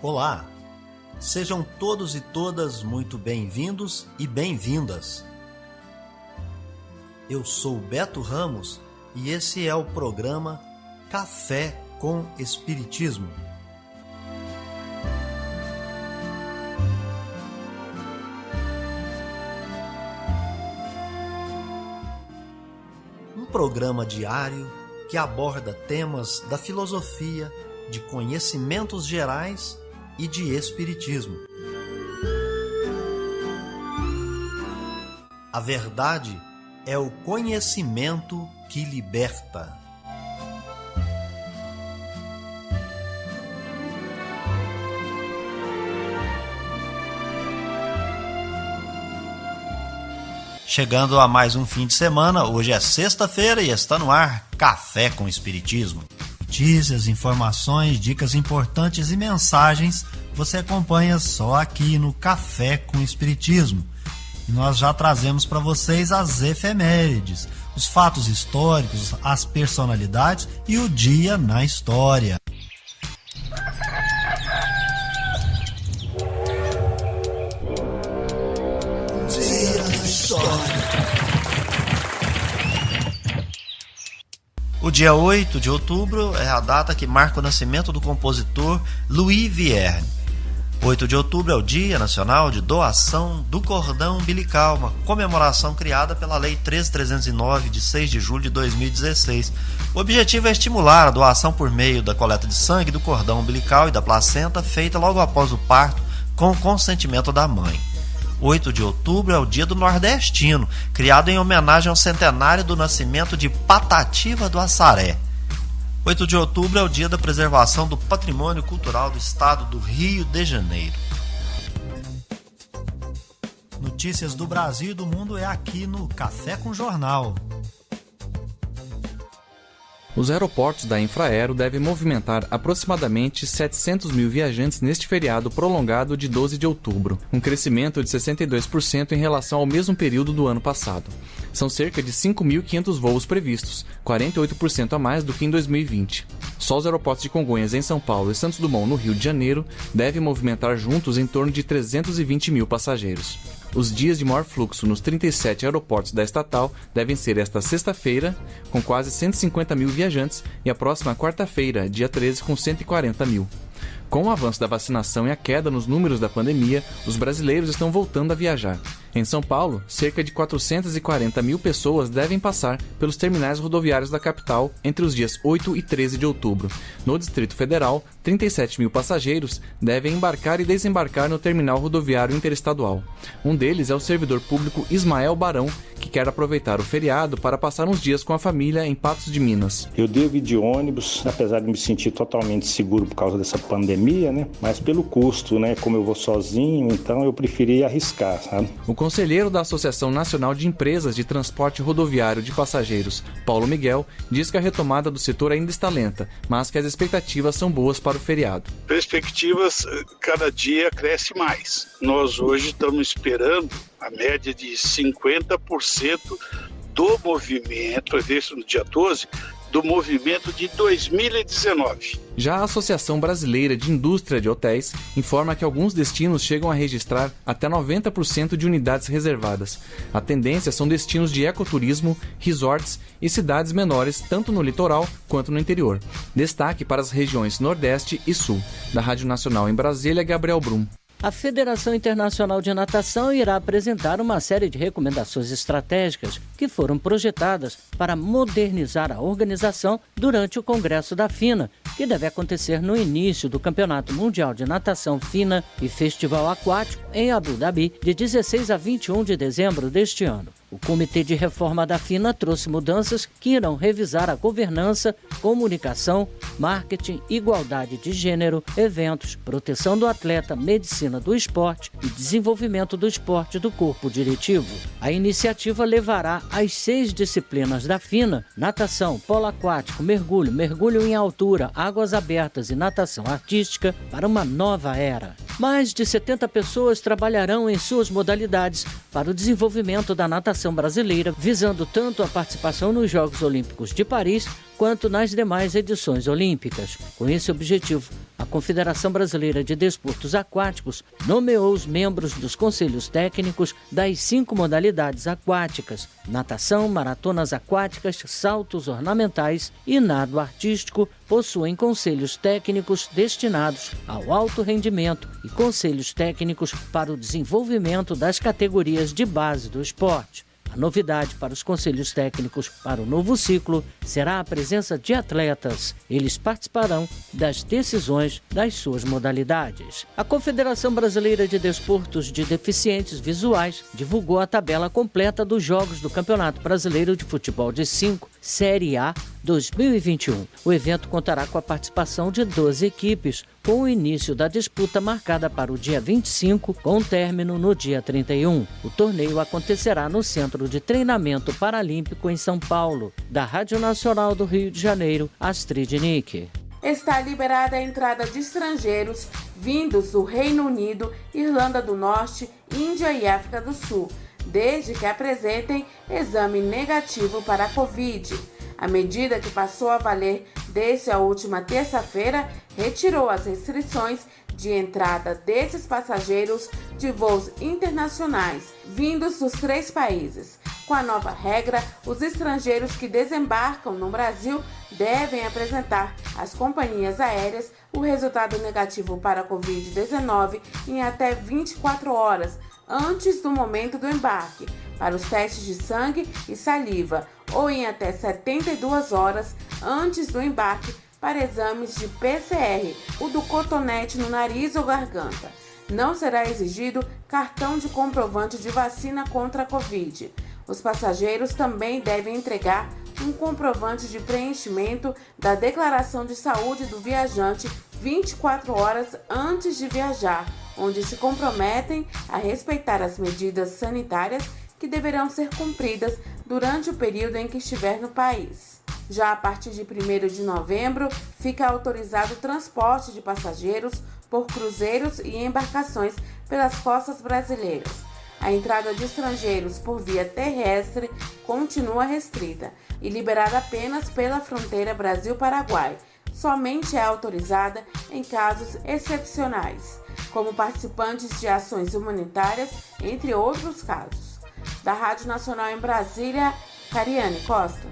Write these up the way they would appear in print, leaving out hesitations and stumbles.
Olá, sejam todos e todas muito bem-vindos e bem-vindas. Eu sou Beto Ramos e esse é o programa Café com Espiritismo. Um programa diário que aborda temas da filosofia, de conhecimentos gerais e de espiritismo. A verdade é o conhecimento que liberta. Chegando a mais um fim de semana, hoje é sexta-feira e está no ar Café com Espiritismo. Notícias, informações, dicas importantes e mensagens você acompanha só aqui no Café com Espiritismo. E nós já trazemos para vocês as efemérides, os fatos históricos, as personalidades e o dia na história. Dia na história. O dia 8 de outubro é a data que marca o nascimento do compositor Louis Vierne. 8 de outubro é o Dia Nacional de Doação do Cordão Umbilical, uma comemoração criada pela Lei 13.309, de 6 de julho de 2016. O objetivo é estimular a doação por meio da coleta de sangue do cordão umbilical e da placenta feita logo após o parto, com o consentimento da mãe. 8 de outubro é o Dia do Nordestino, criado em homenagem ao centenário do nascimento de Patativa do Assaré. 8 de outubro é o Dia da Preservação do Patrimônio Cultural do Estado do Rio de Janeiro. Notícias do Brasil e do mundo é aqui no Café com Jornal. Os aeroportos da Infraero devem movimentar aproximadamente 700 mil viajantes neste feriado prolongado de 12 de outubro, um crescimento de 62% em relação ao mesmo período do ano passado. São cerca de 5.500 voos previstos, 48% a mais do que em 2020. Só os aeroportos de Congonhas, em São Paulo, e Santos Dumont, no Rio de Janeiro, devem movimentar juntos em torno de 320 mil passageiros. Os dias de maior fluxo nos 37 aeroportos da estatal devem ser esta sexta-feira, com quase 150 mil viajantes, e a próxima quarta-feira, dia 13, com 140 mil. Com o avanço da vacinação e a queda nos números da pandemia, os brasileiros estão voltando a viajar. Em São Paulo, cerca de 440 mil pessoas devem passar pelos terminais rodoviários da capital entre os dias 8 e 13 de outubro. No Distrito Federal, 37 mil passageiros devem embarcar e desembarcar no terminal rodoviário interestadual. Um deles é o servidor público Ismael Barão, que quer aproveitar o feriado para passar uns dias com a família em Patos de Minas. Eu devo ir de ônibus, apesar de me sentir totalmente seguro por causa dessa pandemia, mas pelo custo, como eu vou sozinho, então eu preferi arriscar, sabe? O conselheiro da Associação Nacional de Empresas de Transporte Rodoviário de Passageiros, Paulo Miguel, diz que a retomada do setor ainda está lenta, mas que as expectativas são boas para o feriado. Perspectivas, cada dia cresce mais. Nós hoje estamos esperando a média de 50% do movimento, desse no dia 12, do movimento de 2019. Já a Associação Brasileira de Indústria de Hotéis informa que alguns destinos chegam a registrar até 90% de unidades reservadas. A tendência são destinos de ecoturismo, resorts e cidades menores, tanto no litoral quanto no interior. Destaque para as regiões Nordeste e Sul. Da Rádio Nacional em Brasília, Gabriel Brum. A Federação Internacional de Natação irá apresentar uma série de recomendações estratégicas que foram projetadas para modernizar a organização durante o Congresso da FINA, que deve acontecer no início do Campeonato Mundial de Natação FINA e Festival Aquático em Abu Dhabi, de 16 a 21 de dezembro deste ano. O Comitê de Reforma da FINA trouxe mudanças que irão revisar a governança, comunicação, marketing, igualdade de gênero, eventos, proteção do atleta, medicina do esporte e desenvolvimento do esporte do corpo diretivo. A iniciativa levará as 6 disciplinas da FINA, natação, polo aquático, mergulho em altura, águas abertas e natação artística, para uma nova era. Mais de 70 pessoas trabalharão em suas modalidades para o desenvolvimento da natação brasileira, visando tanto a participação nos Jogos Olímpicos de Paris quanto nas demais edições olímpicas. Com esse objetivo, a Confederação Brasileira de Desportos Aquáticos nomeou os membros dos conselhos técnicos das 5 modalidades aquáticas: natação, maratonas aquáticas, saltos ornamentais e nado artístico. Possuem conselhos técnicos destinados ao alto rendimento e conselhos técnicos para o desenvolvimento das categorias de base do esporte. A novidade para os conselhos técnicos para o novo ciclo será a presença de atletas. Eles participarão das decisões das suas modalidades. A Confederação Brasileira de Desportos de Deficientes Visuais divulgou a tabela completa dos jogos do Campeonato Brasileiro de Futebol de 5, Série A 2021. O evento contará com a participação de 12 equipes, com o início da disputa marcada para o dia 25, com término no dia 31. O torneio acontecerá no Centro de Treinamento Paralímpico em São Paulo. Da Rádio Nacional do Rio de Janeiro, Astrid Nick. Está liberada a entrada de estrangeiros vindos do Reino Unido, Irlanda do Norte, Índia e África do Sul, desde que apresentem exame negativo para a Covid. A medida, que passou a valer desde a última terça-feira, retirou as restrições de entrada desses passageiros de voos internacionais vindos dos 3 países. Com a nova regra, os estrangeiros que desembarcam no Brasil devem apresentar às companhias aéreas o resultado negativo para a Covid-19 em até 24 horas antes do momento do embarque, para os testes de sangue e saliva, ou em até 72 horas antes do embarque para exames de PCR, o do cotonete no nariz ou garganta. Não será exigido cartão de comprovante de vacina contra a Covid. Os passageiros também devem entregar um comprovante de preenchimento da declaração de saúde do viajante 24 horas antes de viajar, onde se comprometem a respeitar as medidas sanitárias que deverão ser cumpridas durante o período em que estiver no país. Já a partir de 1º de novembro, fica autorizado o transporte de passageiros por cruzeiros e embarcações pelas costas brasileiras. A entrada de estrangeiros por via terrestre continua restrita e liberada apenas pela fronteira Brasil-Paraguai. Somente é autorizada em casos excepcionais, como participantes de ações humanitárias, entre outros casos. Da Rádio Nacional em Brasília, Cariane Costa.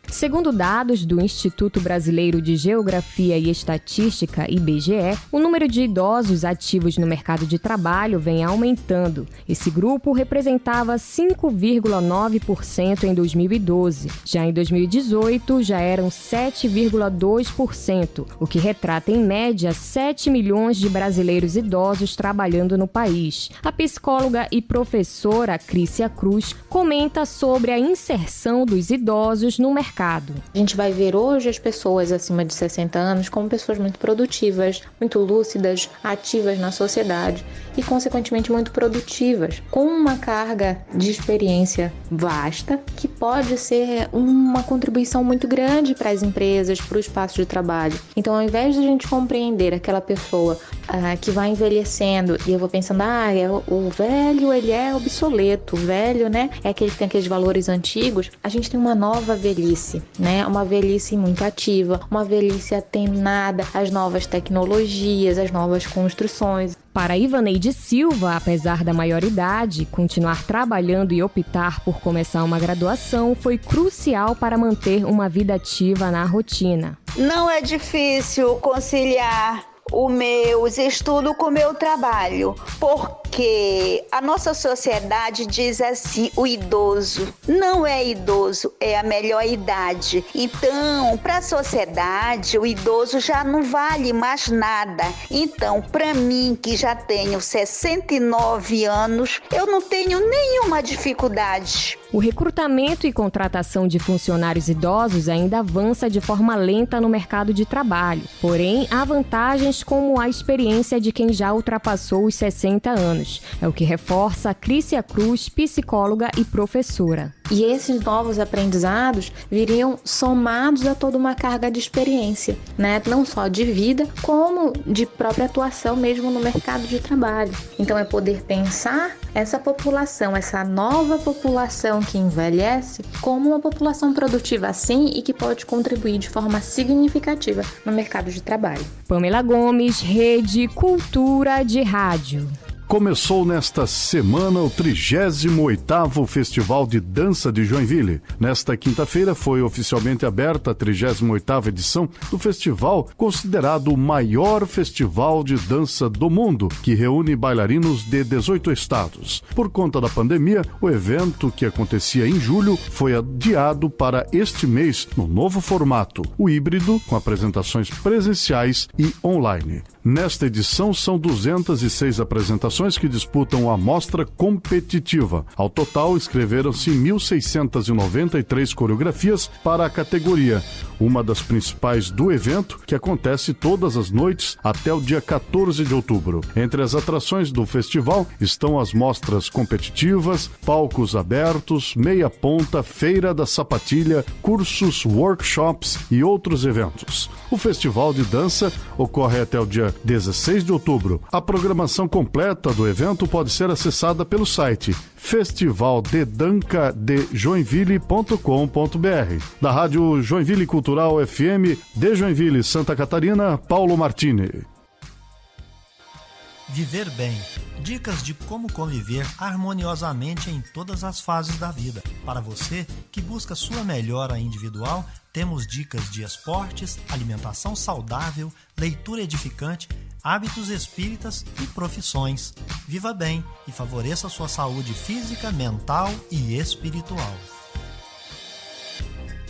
Segundo dados do Instituto Brasileiro de Geografia e Estatística, IBGE, o número de idosos ativos no mercado de trabalho vem aumentando. Esse grupo representava 5,9% em 2012. Já em 2018, já eram 7,2%, o que retrata, em média, 7 milhões de brasileiros idosos trabalhando no país. A psicóloga e professora Crícia Cruz comenta sobre a inserção dos idosos no mercado. A gente vai ver hoje as pessoas acima de 60 anos como pessoas muito produtivas, muito lúcidas, ativas na sociedade e, consequentemente, muito produtivas, com uma carga de experiência vasta que pode ser uma contribuição muito grande para as empresas, para o espaço de trabalho. Então, ao invés de a gente compreender aquela pessoa que vai envelhecendo e eu vou pensando, o velho ele é obsoleto, o velho, né, é aquele que tem aqueles valores antigos, a gente tem uma nova velhice. Uma velhice muito ativa, uma velhice atenada às novas tecnologias, às novas construções. Para Ivaneide Silva, apesar da maioridade, continuar trabalhando e optar por começar uma graduação foi crucial para manter uma vida ativa na rotina. Não é difícil conciliar os meus estudos com o meu trabalho, porque a nossa sociedade diz assim, o idoso não é idoso, é a melhor idade. Então, para a sociedade, o idoso já não vale mais nada. Então, para mim, que já tenho 69 anos, eu não tenho nenhuma dificuldade. O recrutamento e contratação de funcionários idosos ainda avança de forma lenta no mercado de trabalho. Porém, há vantagens como a experiência de quem já ultrapassou os 60 anos. anos. É o que reforça a Crícia Cruz, psicóloga e professora. E esses novos aprendizados viriam somados a toda uma carga de experiência, né? Não só de vida, como de própria atuação mesmo no mercado de trabalho. Então é poder pensar essa população, essa nova população que envelhece, como uma população produtiva sim e que pode contribuir de forma significativa no mercado de trabalho. Pamela Gomes, Rede Cultura de Rádio. Começou nesta semana o 38º Festival de Dança de Joinville. Nesta quinta-feira foi oficialmente aberta a 38ª edição do festival, considerado o maior festival de dança do mundo, que reúne bailarinos de 18 estados. Por conta da pandemia, o evento, que acontecia em julho, foi adiado para este mês no novo formato, o híbrido, com apresentações presenciais e online. Nesta edição são 206 apresentações que disputam a mostra competitiva. Ao total, inscreveram-se 1.693 coreografias para a categoria, uma das principais do evento, que acontece todas as noites até o dia 14 de outubro. Entre as atrações do festival estão as mostras competitivas, palcos abertos, meia ponta, feira da sapatilha, cursos, workshops e outros eventos. O festival de dança ocorre até o dia 16 de outubro. A programação completa do evento pode ser acessada pelo site festivaldedancadejoinville.com.br. Da Rádio Joinville Cultural FM de Joinville, Santa Catarina, Paulo Martini. Viver bem. Dicas de como conviver harmoniosamente em todas as fases da vida. Para você que busca sua melhora individual, temos dicas de esportes, alimentação saudável, leitura edificante, hábitos espíritas e profissões. Viva bem e favoreça sua saúde física, mental e espiritual.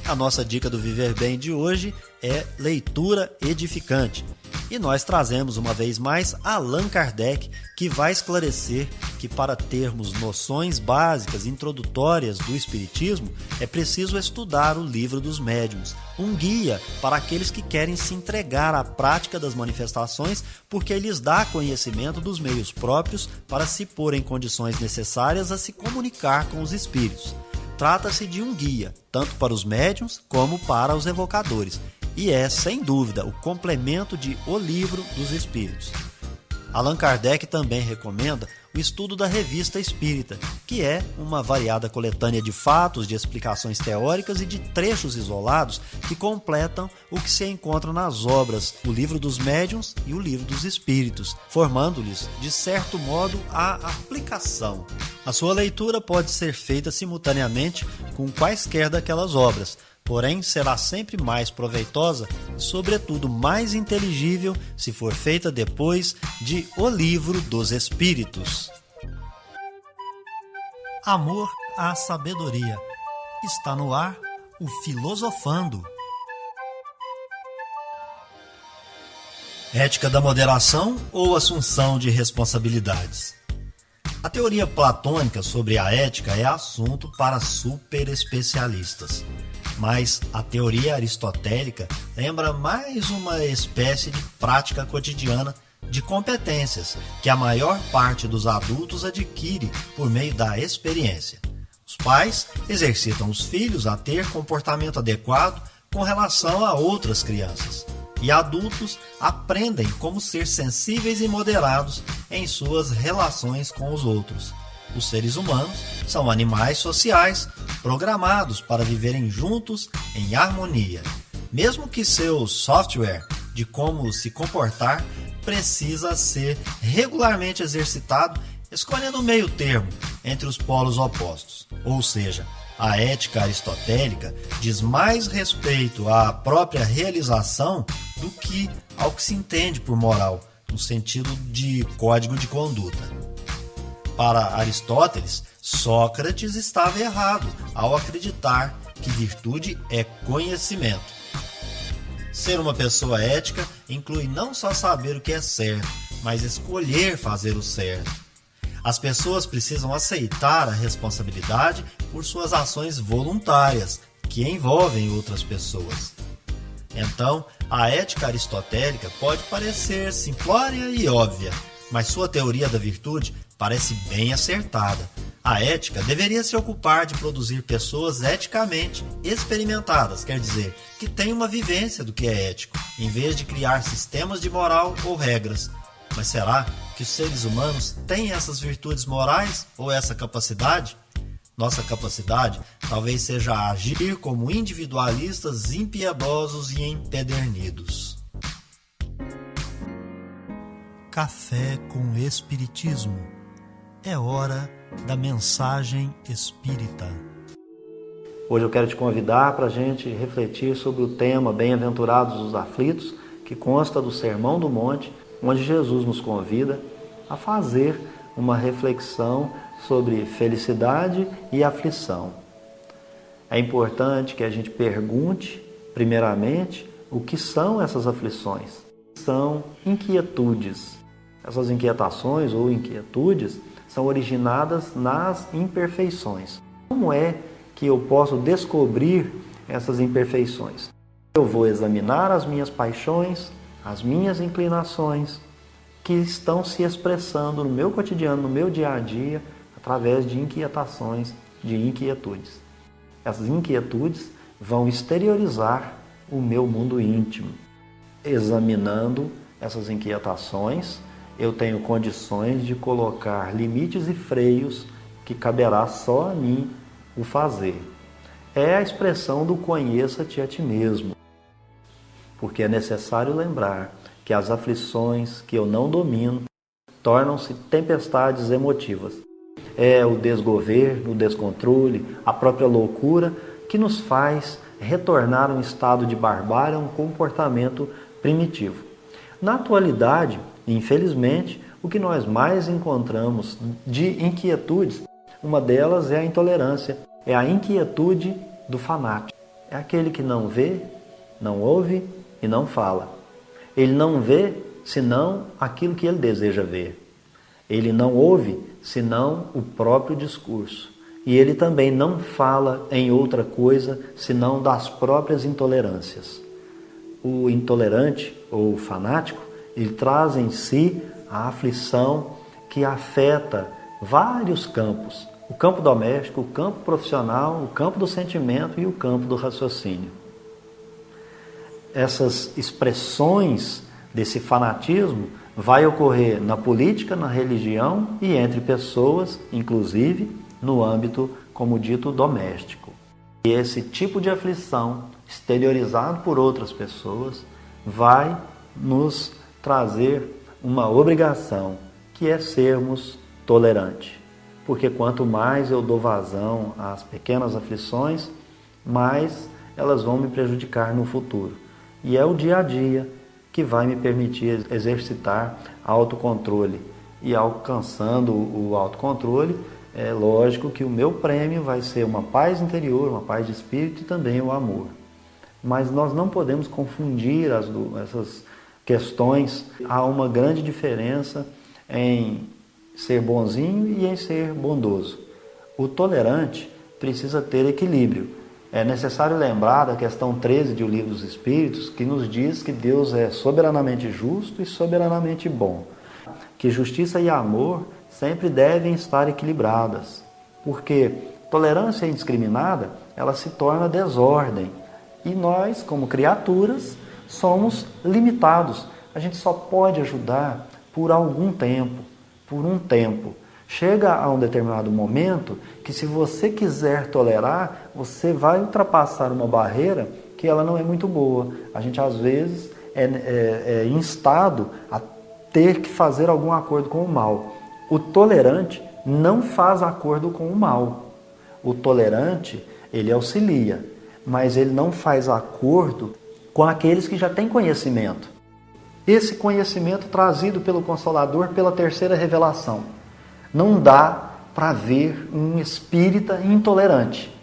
A nossa dica do Viver Bem de hoje é leitura edificante. E nós trazemos uma vez mais Allan Kardec, que vai esclarecer que para termos noções básicas, introdutórias do Espiritismo, é preciso estudar o Livro dos Médiuns, um guia para aqueles que querem se entregar à prática das manifestações, porque lhes dá conhecimento dos meios próprios para se pôr em condições necessárias a se comunicar com os espíritos. Trata-se de um guia, tanto para os médiuns como para os evocadores, e é, sem dúvida, o complemento de O Livro dos Espíritos. Allan Kardec também recomenda o estudo da Revista Espírita, que é uma variada coletânea de fatos, de explicações teóricas e de trechos isolados que completam o que se encontra nas obras O Livro dos Médiuns e O Livro dos Espíritos, formando-lhes, de certo modo, a aplicação. A sua leitura pode ser feita simultaneamente com quaisquer daquelas obras, porém será sempre mais proveitosa e, sobretudo, mais inteligível se for feita depois de O Livro dos Espíritos. Amor à sabedoria. Está no ar o Filosofando. Ética da moderação ou assunção de responsabilidades? A teoria platônica sobre a ética é assunto para superespecialistas. Mas a teoria aristotélica lembra mais uma espécie de prática cotidiana de competências que a maior parte dos adultos adquire por meio da experiência. Os pais exercitam os filhos a ter comportamento adequado com relação a outras crianças, e adultos aprendem como ser sensíveis e moderados em suas relações com os outros. Os seres humanos são animais sociais programados para viverem juntos em harmonia, mesmo que seu software de como se comportar precisa ser regularmente exercitado, escolhendo o meio termo entre os polos opostos. Ou seja, a ética aristotélica diz mais respeito à própria realização do que ao que se entende por moral, no sentido de código de conduta. Para Aristóteles, Sócrates estava errado ao acreditar que virtude é conhecimento. Ser uma pessoa ética inclui não só saber o que é certo, mas escolher fazer o certo. As pessoas precisam aceitar a responsabilidade por suas ações voluntárias, que envolvem outras pessoas. Então, a ética aristotélica pode parecer simplória e óbvia, mas sua teoria da virtude parece bem acertada. A ética deveria se ocupar de produzir pessoas eticamente experimentadas, quer dizer, que têm uma vivência do que é ético, em vez de criar sistemas de moral ou regras. Mas será que os seres humanos têm essas virtudes morais ou essa capacidade? Nossa capacidade talvez seja agir como individualistas impiedosos e empedernidos. Café com Espiritismo. É hora da mensagem espírita. Hoje eu quero te convidar para a gente refletir sobre o tema Bem-aventurados os aflitos, que consta do Sermão do Monte, onde Jesus nos convida a fazer uma reflexão sobre felicidade e aflição. É importante que a gente pergunte, primeiramente, o que são essas aflições. São inquietudes. Essas inquietações ou inquietudes são originadas nas imperfeições. Como é que eu posso descobrir essas imperfeições? Eu vou examinar as minhas paixões, as minhas inclinações, que estão se expressando no meu cotidiano, no meu dia a dia, através de inquietações, de inquietudes. Essas inquietudes vão exteriorizar o meu mundo íntimo. Examinando essas inquietações, eu tenho condições de colocar limites e freios que caberá só a mim o fazer. É a expressão do conheça-te a ti mesmo. Porque é necessário lembrar que as aflições que eu não domino tornam-se tempestades emotivas. É o desgoverno, o descontrole, a própria loucura que nos faz retornar a um estado de barbárie, a um comportamento primitivo. Na atualidade, infelizmente, o que nós mais encontramos de inquietudes, uma delas é a intolerância, é a inquietude do fanático. É aquele que não vê, não ouve e não fala. Ele não vê senão aquilo que ele deseja ver. Ele não ouve senão o próprio discurso. E ele também não fala em outra coisa senão das próprias intolerâncias. O intolerante ou o fanático, ele traz em si a aflição que afeta vários campos. O campo doméstico, o campo profissional, o campo do sentimento e o campo do raciocínio. Essas expressões desse fanatismo vai ocorrer na política, na religião e entre pessoas, inclusive no âmbito, como dito, doméstico. E esse tipo de aflição, exteriorizado por outras pessoas, vai nos trazer uma obrigação, que é sermos tolerantes. Porque quanto mais eu dou vazão às pequenas aflições, mais elas vão me prejudicar no futuro. E é o dia a dia que vai me permitir exercitar autocontrole. E alcançando o autocontrole, é lógico que o meu prêmio vai ser uma paz interior, uma paz de espírito e também o amor. Mas nós não podemos confundir essas questões. Há uma grande diferença em ser bonzinho e em ser bondoso. O tolerante precisa ter equilíbrio. É necessário lembrar da questão 13 do Livro dos Espíritos, que nos diz que Deus é soberanamente justo e soberanamente bom. Que justiça e amor sempre devem estar equilibradas. Porque tolerância indiscriminada, ela se torna desordem. E nós, como criaturas, somos limitados. A gente só pode ajudar por algum tempo, por um tempo. Chega a um determinado momento que, se você quiser tolerar, você vai ultrapassar uma barreira que ela não é muito boa. A gente, às vezes, é instado a ter que fazer algum acordo com o mal. O tolerante não faz acordo com o mal. O tolerante, ele auxilia, mas ele não faz acordo com aqueles que já têm conhecimento. Esse conhecimento trazido pelo Consolador pela terceira revelação. Não dá para ver um espírita intolerante,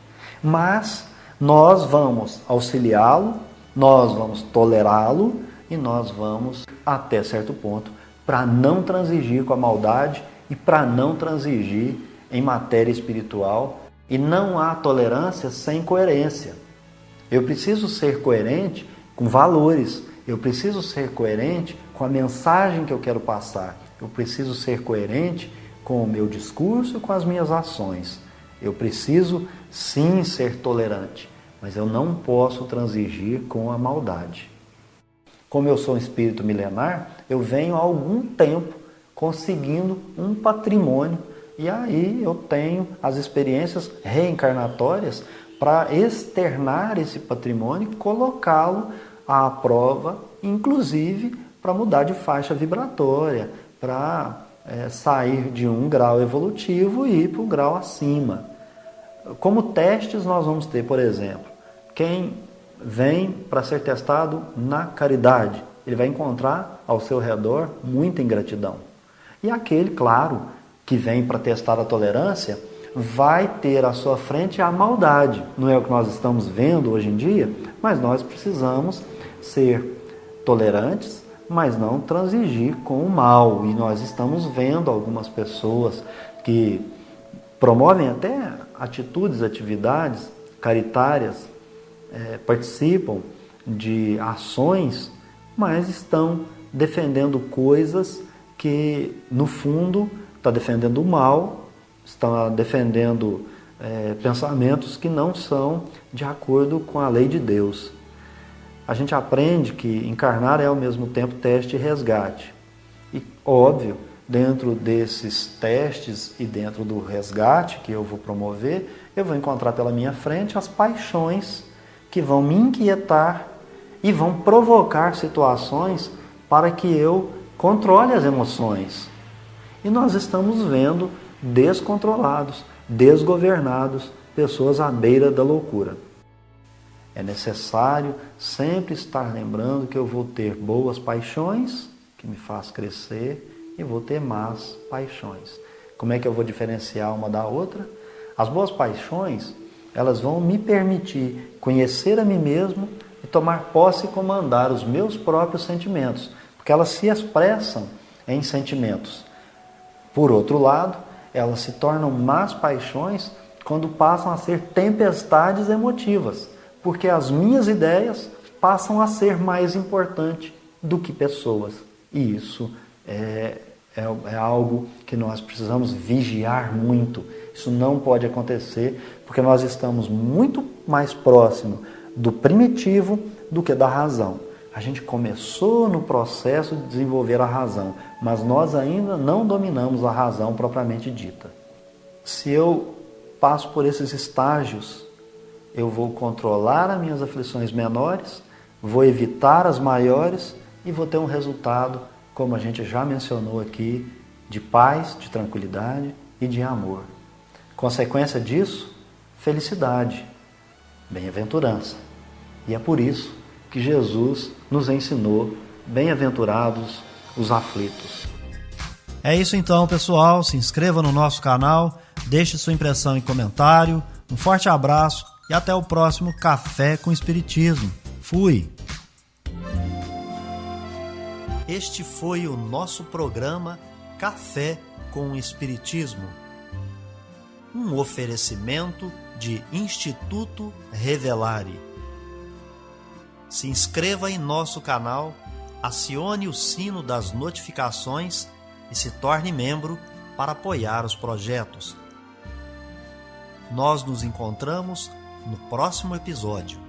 mas nós vamos auxiliá-lo, nós vamos tolerá-lo e nós vamos, até certo ponto, para não transigir com a maldade e para não transigir em matéria espiritual. E não há tolerância sem coerência. Eu preciso ser coerente com valores, eu preciso ser coerente com a mensagem que eu quero passar, eu preciso ser coerente com o meu discurso e com as minhas ações. Eu preciso sim ser tolerante, mas eu não posso transigir com a maldade. Como eu sou um espírito milenar, eu venho há algum tempo conseguindo um patrimônio e aí eu tenho as experiências reencarnatórias para externar esse patrimônio e colocá-lo à prova, inclusive para mudar de faixa vibratória, para sair de um grau evolutivo e ir para um grau acima. Como testes nós vamos ter, por exemplo, quem vem para ser testado na caridade, ele vai encontrar ao seu redor muita ingratidão. E aquele, claro, que vem para testar a tolerância, vai ter à sua frente a maldade. Não é o que nós estamos vendo hoje em dia, mas nós precisamos ser tolerantes, mas não transigir com o mal. E nós estamos vendo algumas pessoas que promovem até atitudes, atividades caritárias, participam de ações, mas estão defendendo coisas que, no fundo, está defendendo o mal, está defendendo pensamentos que não são de acordo com a lei de Deus. A gente aprende que encarnar é ao mesmo tempo teste e resgate. E, óbvio, dentro desses testes e dentro do resgate que eu vou promover, eu vou encontrar pela minha frente as paixões que vão me inquietar e vão provocar situações para que eu controle as emoções. E nós estamos vendo descontrolados, desgovernados, pessoas à beira da loucura. É necessário sempre estar lembrando que eu vou ter boas paixões, que me faz crescer, e vou ter más paixões. Como é que eu vou diferenciar uma da outra? As boas paixões, elas vão me permitir conhecer a mim mesmo e tomar posse e comandar os meus próprios sentimentos, porque elas se expressam em sentimentos. Por outro lado, elas se tornam más paixões quando passam a ser tempestades emotivas, porque as minhas ideias passam a ser mais importantes do que pessoas. E isso é algo que nós precisamos vigiar muito. Isso não pode acontecer, porque nós estamos muito mais próximos do primitivo do que da razão. A gente começou no processo de desenvolver a razão, mas nós ainda não dominamos a razão propriamente dita. Se eu passo por esses estágios, eu vou controlar as minhas aflições menores, vou evitar as maiores e vou ter um resultado, como a gente já mencionou aqui, de paz, de tranquilidade e de amor. Consequência disso, felicidade, bem-aventurança. E é por isso que Jesus nos ensinou: bem-aventurados os aflitos. É isso então, pessoal. Se inscreva no nosso canal, deixe sua impressão em comentário. Um forte abraço e até o próximo Café com Espiritismo. Fui! Este foi o nosso programa Café com Espiritismo. Um oferecimento de Instituto Revelare. Se inscreva em nosso canal, acione o sino das notificações e se torne membro para apoiar os projetos. Nós nos encontramos no próximo episódio.